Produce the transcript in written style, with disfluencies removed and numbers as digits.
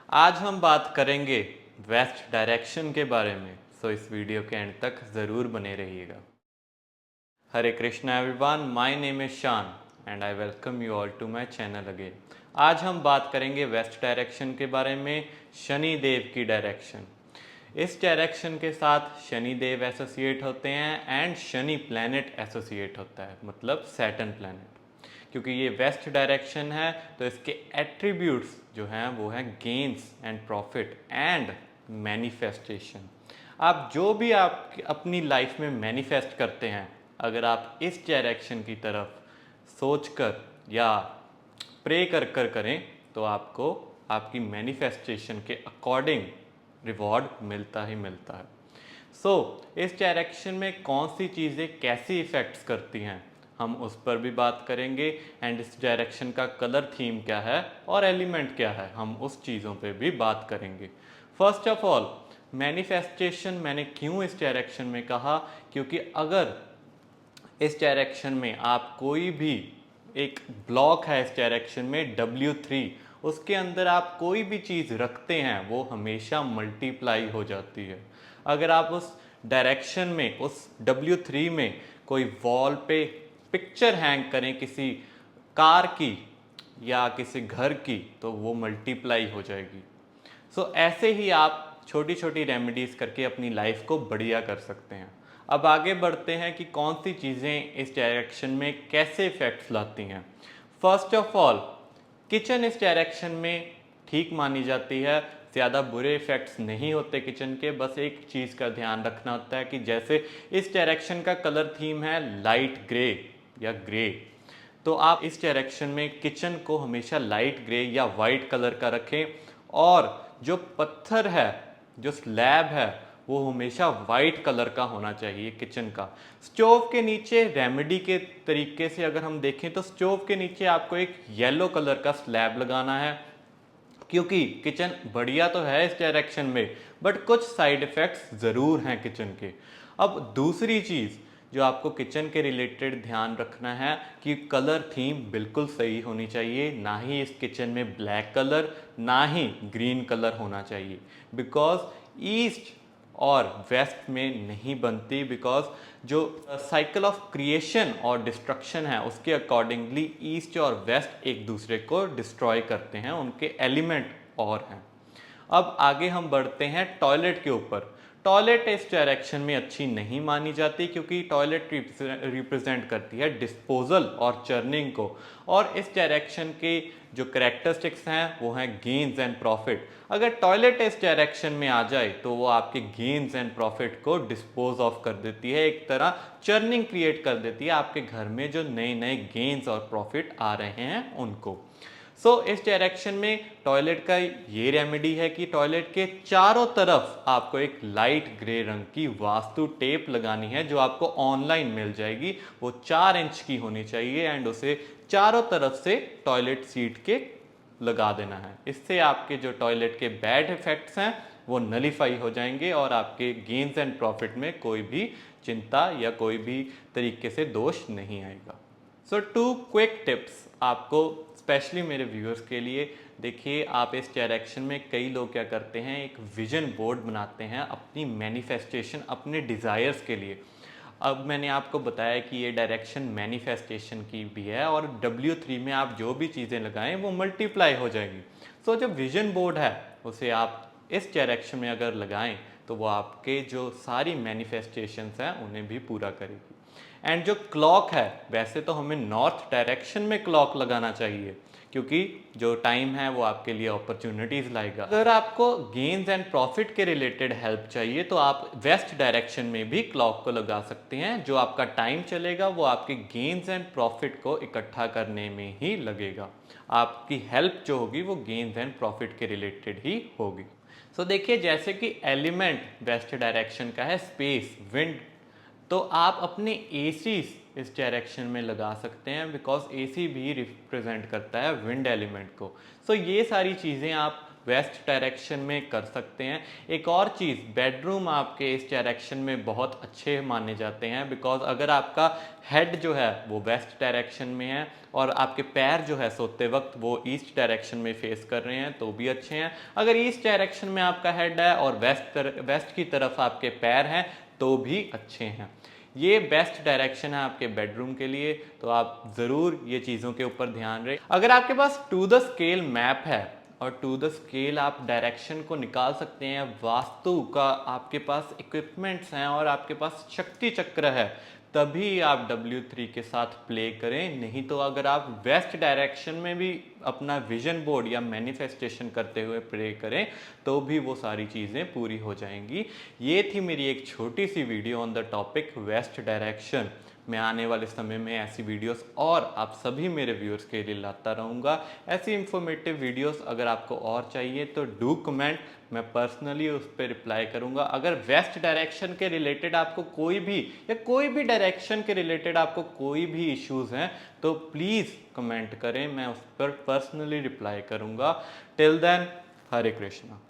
आज हम बात करेंगे वेस्ट डायरेक्शन के बारे में, सो इस वीडियो के एंड तक ज़रूर बने रहिएगा। Hare Krishna everyone, my name is Shaan and I welcome you all to my channel again. आज हम बात करेंगे वेस्ट डायरेक्शन के बारे में, शनि देव की डायरेक्शन। इस डायरेक्शन के साथ शनि देव एसोसिएट होते हैं एंड शनि प्लैनेट एसोसिएट होता है, मतलब सैटर्न प्लैनेट। क्योंकि ये वेस्ट डायरेक्शन है तो इसके एट्रीब्यूट्स जो हैं वो हैं gains and profit and manifestation. आप जो भी आप अपनी लाइफ में मैनिफेस्ट करते हैं, अगर आप इस डायरेक्शन की तरफ सोच कर या प्रे कर कर करें तो आपको आपकी मैनिफेस्टेशन के अकॉर्डिंग रिवॉर्ड मिलता ही मिलता है। इस डायरेक्शन में कौन सी चीज़ें कैसी इफ़ेक्ट्स करती हैं, हम उस पर भी बात करेंगे। एंड इस डायरेक्शन का कलर थीम क्या है और एलिमेंट क्या है, हम उस चीज़ों पे भी बात करेंगे। फर्स्ट ऑफ ऑल, मैनिफेस्टेशन मैंने क्यों इस डायरेक्शन में कहा, क्योंकि अगर इस डायरेक्शन में आप कोई भी एक ब्लॉक है इस डायरेक्शन में W3, उसके अंदर आप कोई भी चीज़ रखते हैं वो हमेशा मल्टीप्लाई हो जाती है। अगर आप उस डायरेक्शन में उस W3 में कोई वॉल पे पिक्चर हैंग करें किसी कार की या किसी घर की, तो वो मल्टीप्लाई हो जाएगी। ऐसे ही आप छोटी छोटी रेमेडीज़ करके अपनी लाइफ को बढ़िया कर सकते हैं। अब आगे बढ़ते हैं कि कौन सी चीज़ें इस डायरेक्शन में कैसे इफ़ेक्ट्स लाती हैं। फर्स्ट ऑफ ऑल, किचन इस डायरेक्शन में ठीक मानी जाती है, ज़्यादा बुरे इफ़ेक्ट्स नहीं होते किचन के। बस एक चीज़ का ध्यान रखना होता है कि जैसे इस डायरेक्शन का कलर थीम है लाइट ग्रे या ग्रे, तो आप इस डायरेक्शन में किचन को हमेशा लाइट ग्रे या वाइट कलर का रखें। और जो पत्थर है, जो स्लैब है, वो हमेशा वाइट कलर का होना चाहिए किचन का। स्टोव के नीचे रेमेडी के तरीके से अगर हम देखें तो स्टोव के नीचे आपको एक येलो कलर का स्लैब लगाना है, क्योंकि किचन बढ़िया तो है इस डायरेक्शन में बट कुछ साइड इफ़ेक्ट्स ज़रूर हैं किचन के। अब दूसरी चीज़ जो आपको किचन के रिलेटेड ध्यान रखना है कि कलर थीम बिल्कुल सही होनी चाहिए। ना ही इस किचन में ब्लैक कलर ना ही ग्रीन कलर होना चाहिए, बिकॉज ईस्ट और वेस्ट में नहीं बनती। बिकॉज जो साइकिल ऑफ क्रिएशन और डिस्ट्रक्शन है उसके अकॉर्डिंगली ईस्ट और वेस्ट एक दूसरे को डिस्ट्रॉय करते हैं, उनके एलिमेंट और हैं। अब आगे हम बढ़ते हैं टॉयलेट के ऊपर। टॉयलेट इस डायरेक्शन में अच्छी नहीं मानी जाती, क्योंकि टॉयलेट रिप्रेजेंट करती है डिस्पोजल और चर्निंग को। और इस डायरेक्शन के जो करेक्टरिस्टिक्स हैं वो हैं गेन्स एंड प्रॉफिट। अगर टॉयलेट इस डायरेक्शन में आ जाए तो वो आपके गेन्स एंड प्रॉफिट को डिस्पोज ऑफ कर देती है, एक तरह चर्निंग क्रिएट कर देती है आपके घर में जो नए नए गेन्स और प्रॉफिट आ रहे हैं उनको। इस डायरेक्शन में टॉयलेट का ये रेमेडी है कि टॉयलेट के चारों तरफ आपको एक लाइट ग्रे रंग की वास्तु टेप लगानी है, जो आपको ऑनलाइन मिल जाएगी। वो 4 इंच की होनी चाहिए एंड उसे चारों तरफ से टॉयलेट सीट के लगा देना है। इससे आपके जो टॉयलेट के बैड इफेक्ट्स हैं वो नलीफाई हो जाएंगे और आपके गेन्स एंड प्रॉफिट में कोई भी चिंता या कोई भी तरीके से दोष नहीं आएगा। 2 क्विक टिप्स आपको स्पेशली मेरे व्यूअर्स के लिए। देखिए, आप इस डायरेक्शन में कई लोग क्या करते हैं, एक विजन बोर्ड बनाते हैं अपनी मैनिफेस्टेशन, अपने डिज़ायर्स के लिए। अब मैंने आपको बताया कि ये डायरेक्शन मैनिफेस्टेशन की भी है और W3 में आप जो भी चीज़ें लगाएं वो मल्टीप्लाई हो जाएगी। जो विजन बोर्ड है उसे आप इस डायरेक्शन में अगर लगाएं तो वो आपके जो सारी मैनिफेस्टेशंस हैं उन्हें भी पूरा करेगी। एंड जो क्लॉक है, वैसे तो हमें नॉर्थ डायरेक्शन में क्लॉक लगाना चाहिए, क्योंकि जो टाइम है वो आपके लिए अपॉर्चुनिटीज़ लाएगा। अगर आपको गेन्स एंड प्रॉफिट के रिलेटेड हेल्प चाहिए तो आप वेस्ट डायरेक्शन में भी क्लॉक को लगा सकते हैं। जो आपका टाइम चलेगा वो आपके गेन्स एंड प्रॉफिट को इकट्ठा करने में ही लगेगा। आपकी हेल्प जो होगी वो गेन्स एंड प्रॉफिट के रिलेटेड ही होगी। देखिए, जैसे कि एलिमेंट वेस्ट डायरेक्शन का है स्पेस, विंड, तो आप अपने एसी इस डायरेक्शन में लगा सकते हैं, बिकॉज एसी भी रिप्रेजेंट करता है विंड एलिमेंट को। ये सारी चीज़ें आप वेस्ट डायरेक्शन में कर सकते हैं। एक और चीज़, बेडरूम आपके इस डायरेक्शन में बहुत अच्छे माने जाते हैं, बिकॉज अगर आपका हेड जो है वो वेस्ट डायरेक्शन में है और आपके पैर जो है सोते वक्त वो ईस्ट डायरेक्शन में फेस कर रहे हैं तो भी अच्छे हैं। अगर ईस्ट डायरेक्शन में आपका हेड है और वेस्ट की तरफ आपके पैर हैं तो भी अच्छे हैं। ये बेस्ट डायरेक्शन है आपके बेडरूम के लिए, तो आप ज़रूर ये चीज़ों के ऊपर ध्यान रखें। अगर आपके पास टू द स्केल मैप है और टू द स्केल आप डायरेक्शन को निकाल सकते हैं, वास्तु का आपके पास इक्विपमेंट्स हैं और आपके पास शक्ति चक्र है, तभी आप W3 के साथ प्ले करें। नहीं तो अगर आप वेस्ट डायरेक्शन में भी अपना विजन बोर्ड या मैनिफेस्टेशन करते हुए प्ले करें तो भी वो सारी चीज़ें पूरी हो जाएंगी। ये थी मेरी एक छोटी सी video on the topic west direction. मैं आने वाले समय में ऐसी वीडियोस और आप सभी मेरे व्यूअर्स के लिए लाता रहूँगा। ऐसी इंफॉर्मेटिव वीडियोस अगर आपको और चाहिए तो डू कमेंट, मैं पर्सनली उस पर रिप्लाई करूँगा। अगर वेस्ट डायरेक्शन के रिलेटेड आपको कोई भी डायरेक्शन के रिलेटेड आपको कोई भी इश्यूज़ हैं तो प्लीज़ कमेंट करें, मैं उस पर पर्सनली रिप्लाई करूँगा। टिल देन, हरे कृष्णा।